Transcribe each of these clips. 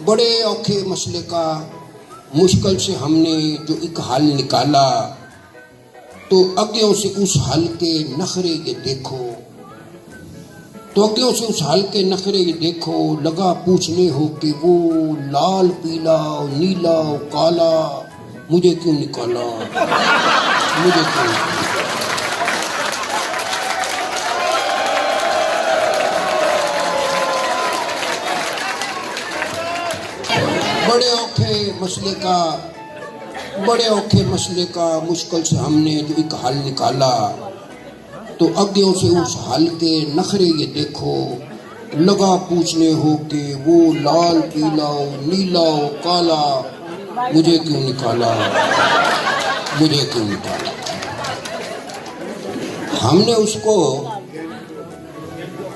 बड़े औखे मसले का मुश्किल से हमने जो एक हल निकाला, तो अग्यों से उस हल के नखरे ये देखो, तो अग्यों से उस हल के नखरे ये देखो, लगा पूछने हो कि वो लाल पीला नीला काला मुझे क्यों निकाला, मुझे क्यों निकाला। बड़े औखे मसले का मुश्किल से हमने जो एक हल निकाला, तो अग्यों से उस हल के नखरे ये देखो, लगा पूछने हो कि वो लाल पीला नीला काला मुझे क्यों निकाला, मुझे क्यों निकाला। हमने उसको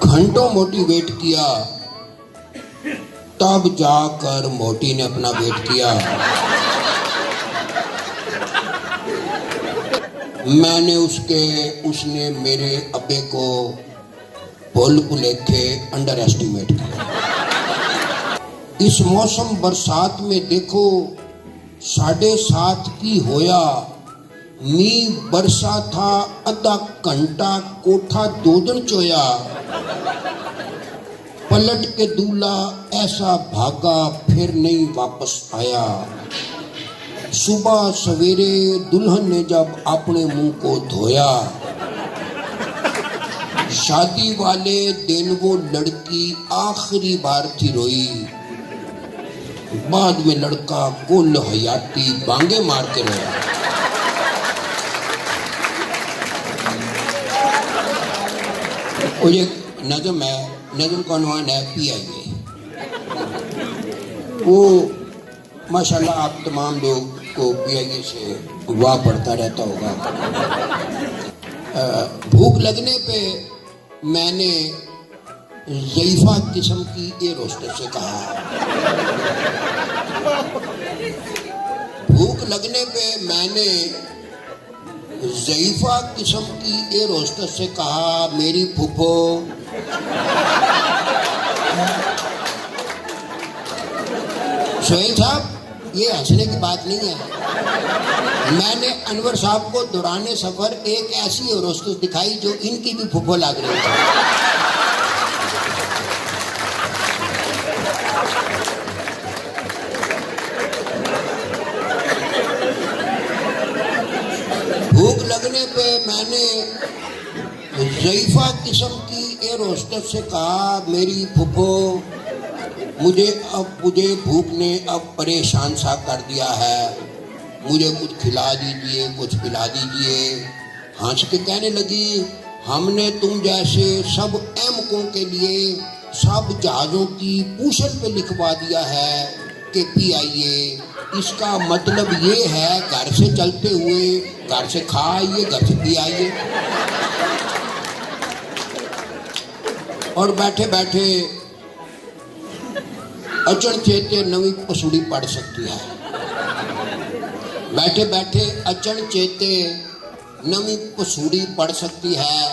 घंटों मोटिवेट किया, तब जाकर मोटी ने अपना वेट किया। उसने मेरे अब्बे को भूल भुलेखे अंडर एस्टिमेट किया। इस मौसम बरसात में देखो 7:30 की होया, मींह बरसा था आधा घंटा, कोठा 2 दिन चोया। पलट के दूल्हा ऐसा भागा फिर नहीं वापस आया। सुबह सवेरे दुल्हन ने जब अपने मुंह को धोया, शादी वाले दिन वो लड़की आखिरी बार थी रोई। बाद में लड़का कुल हयाती बांगे मार के रोया। और ये नजम का उन्वान है PIA। वो माशाल्लाह आप तमाम लोग को PIA से वाह पड़ता रहता होगा। भूख लगने पे मैंने ज़ईफ़ा किस्म की एयर होस्टेस से कहा, भूख लगने पे मैंने ज़ईफ़ा किस्म की एयर होस्टेस से कहा, मेरी फूफो सोहेल साहब ये हंसने की बात नहीं है। मैंने अनवर साहब को दौराने सफर एक ऐसी एयर होस्टेस दिखाई जो इनकी भी फूफो लग रही थी। भूख लगने पे मैंने ज़ईफ़ा किस्म की एयर होस्टेस से कहा, मेरी फूफो मुझे भूख ने अब परेशान सा कर दिया है, मुझे कुछ खिला दीजिए, कुछ पिला दीजिए। हंस के कहने लगी, हमने तुम जैसे सब एमकों के लिए सब जहाज़ों की पूछल पे लिखवा दिया है कि PIA। इसका मतलब ये है घर से चलते हुए घर से खा आइए, घर से पी आइए। और बैठे बैठे अचन चेते नवी पसूड़ी पढ़ सकती है। बैठे बैठे अचन चेते नवी पसूड़ी पढ़ सकती है।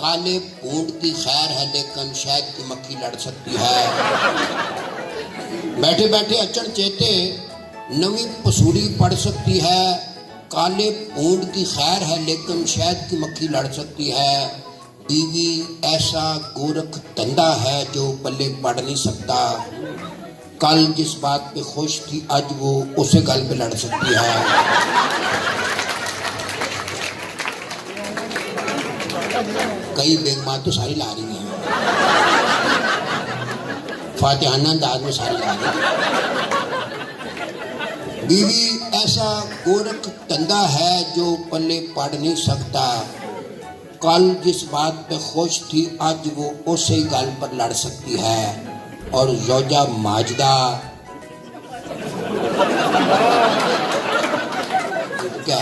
काले पूंड की खैर है लेकिन शहद की मक्खी लड़ सकती है। बैठे बैठे अचन चेते नवी पसूड़ी पढ़ सकती है। काले पूंड की खैर है लेकिन शहद की मक्खी लड़ सकती है। बीवी ऐसा गोरख धंधा है जो पल्ले पढ़ नहीं सकता। कल जिस बात पे खुश थी आज वो उसे गल पे लड़ सकती है। कई बेगमा तो सारी ला रही हैं, फातिहाना अंदाज में सारी ला रही हैं। बीवी ऐसा गोरख धंधा है जो पल्ले पढ़ नहीं सकता। कल जिस बात पे खुश थी आज वो उसे गल पर लड़ सकती है। और ज़ौजा माजदा क्या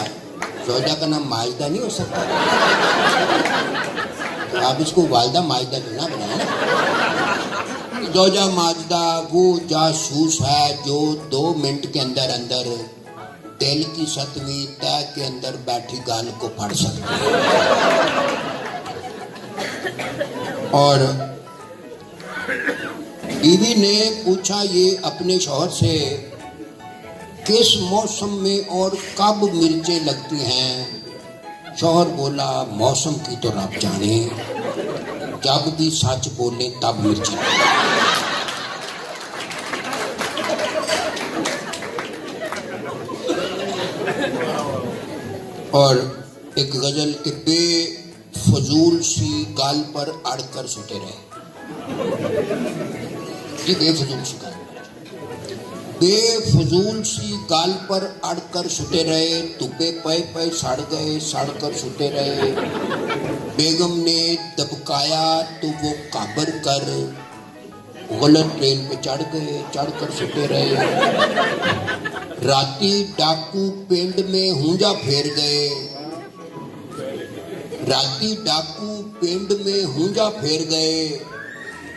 ज़ौजा का नाम माजदा नहीं हो सकता? तो आप इसको वालदा माजदा क्यों ना बनाए। ज़ौजा माजदा वो जासूस है जो 2 मिनट के अंदर अंदर दिल की 7वीं तह के अंदर बैठी गाल को पढ़ सकती है। और बीवी ने पूछा ये अपने शौहर से, किस मौसम में और कब मिर्चें लगती हैं? शौहर बोला, मौसम की तो रब जाने, जब भी सच बोले तब मिर्चें। और एक गजल के बेफजूल सी गाल पर अड़कर सुते रहे। जी बेफजूल सी गाल पर, बेफजूल सी गाल पर अड़कर सुते रहे, तुपे पे पे सड़ गए, सड़कर सुते रहे। बेगम ने दबकाया तो वो काबर कर गलत ट्रेन पे चढ़ गए, चढ़कर सुते रहे। राती डाकू पिंड में हुंजा फेर गए, राती डाकू पिंड में हुंजा फेर गए।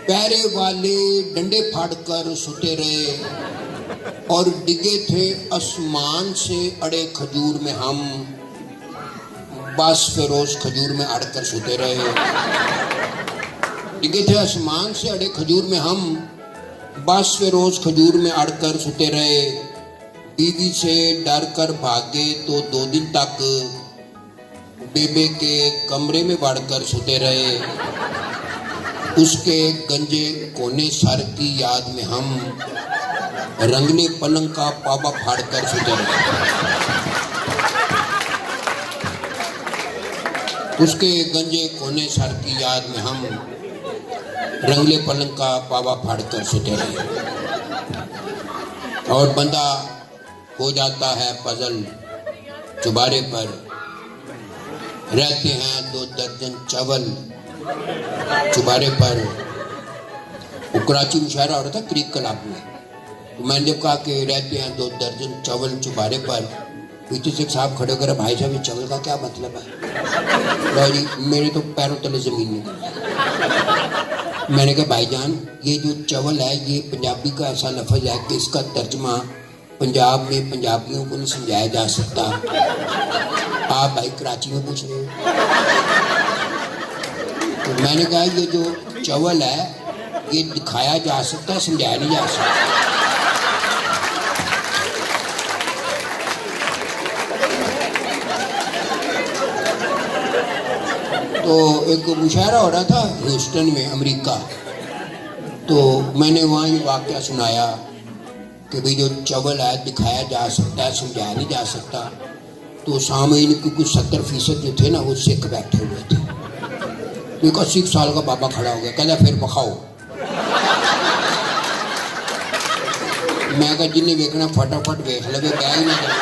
पैरे वाले डंडे फाड़कर सुते रहे और डिगे थे आसमान से अड़े खजूर में हम, बस फिरोज खजूर में अड़कर सुते रहे। डिगे थे आसमान से अड़े खजूर में हम, बस फिरोज खजूर में अड़कर सुते रहे। बीवी से डर कर भागे तो 2 दिन तक बेबे के कमरे में बढ़कर सुते रहे। उसके गंजे कोने सर की याद में हम रंगने पलंग का पावा फाड़कर सुते रहे। उसके गंजे कोने सर की याद में हम रंगले पलंग का पावा फाड़कर सुते रहे। और बंदा हो जाता है पजल, चुबारे पर रहते हैं 2 दर्जन चवल चुबारे पर। वो कराची मुशायरा हो रहा था क्रिक क्लब में, तो मैंने कहा कि रहते हैं 2 दर्जन चवल चुबारे पर। पीछे से एक साहब खड़े कर, भाई साहब ये चवल का क्या मतलब है? भाई मेरे तो पैरों तले जमीन में गिर। मैंने कहा भाईजान ये जो चवल है ये पंजाबी का ऐसा लफ्ज है कि इसका तर्जमा पंजाब में पंजाबियों को नहीं समझाया जा सकता। आप भाई कराची में पूछ रहे हो। तो मैंने कहा ये जो चवल है ये दिखाया जा सकता, समझाया नहीं जा सकता। तो एक मुशायरा हो रहा था ह्यूस्टन में, अमेरिका। तो मैंने वहाँ ये वाक़या सुनाया कि भाई जो चवल है दिखाया जा सकता है, समझाया नहीं जा सकता। तो सामईन के कुछ 70% जो थे ना वो सिख बैठे हुए थे। एक 80 साल का बाबा खड़ा हो गया, कहता फिर पखाओ। मैं कहा जिन्हें देखना फटाफट देख लगे, क्या ही ना करे।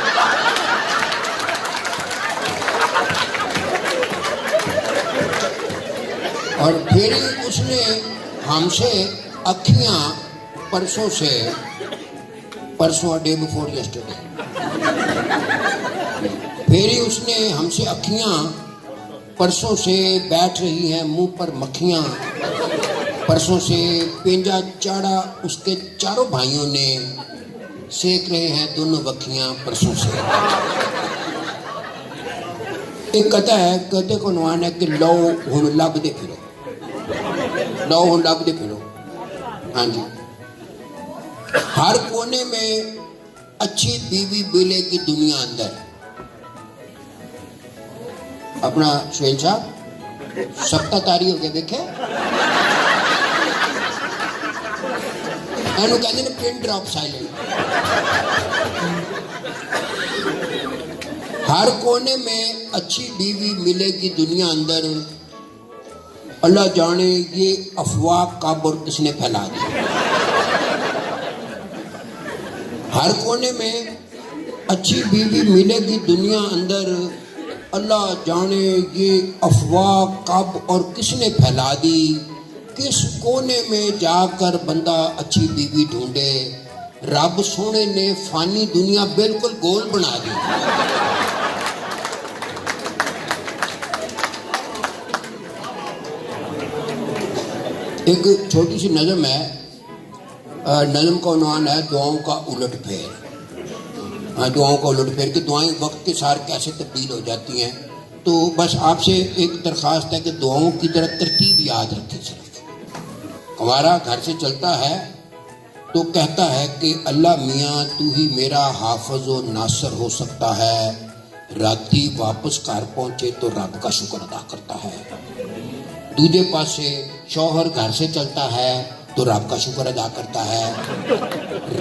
और फिर उसने हमसे अखियां परसों डे बिफोर यस्टरडे, फिर ही उसने हमसे अखियां परसों से बैठ रही हैं मुंह पर मक्खियां। परसों से पेंजा चाड़ा उसके चारों भाइयों ने, सेक रहे हैं दोनों बखियां परसों से। एक कहता है, कहते को नवान है कि लो हुण लभदे फिरो, लो हुण लभदे फिरो। हाँ जी, हर कोने में अच्छी बीवी मिलेगी दुनिया अंदर। अपना सुहेल साहब सप्ताह तारी हो गया देखे, एनू कहते हैं पिन ड्रॉप साइलेंट। हर कोने में अच्छी बीवी मिलेगी दुनिया अंदर, अल्लाह जाने ये अफवाह कब और किसने फैला दी। हर कोने में अच्छी बीवी मिलेगी दुनिया अंदर, अल्लाह जाने ये अफवाह कब और किसने फैला दी। किस कोने में जाकर बंदा अच्छी बीवी ढूंढे, रब सोने ने फानी दुनिया बिल्कुल गोल बना दी। एक छोटी सी नज़म है, नज़म का उन्वान है दुआओं का उलट फेर। हाँ, दुआओं का उलट फेर कि दुआएं वक्त के साथ कैसे तब्दील हो जाती हैं। तो बस आपसे एक दरख्वास्त है कि दुआओं की तरह तरतीब याद रखें। सिर्फ हमारा घर से चलता है तो कहता है कि अल्लाह मियाँ तू ही मेरा हाफिज व नासर हो सकता है। राती वापस घर पहुंचे तो रब का शुक्र अदा करता है। दूजे पासे शौहर घर से चलता है तो रब का शुक्र अदा करता है।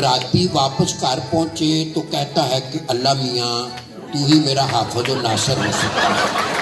राती वापस घर पहुंचे तो कहता है कि अल्लाह मियाँ तू ही मेरा हाफिज व नासर हो सकता है।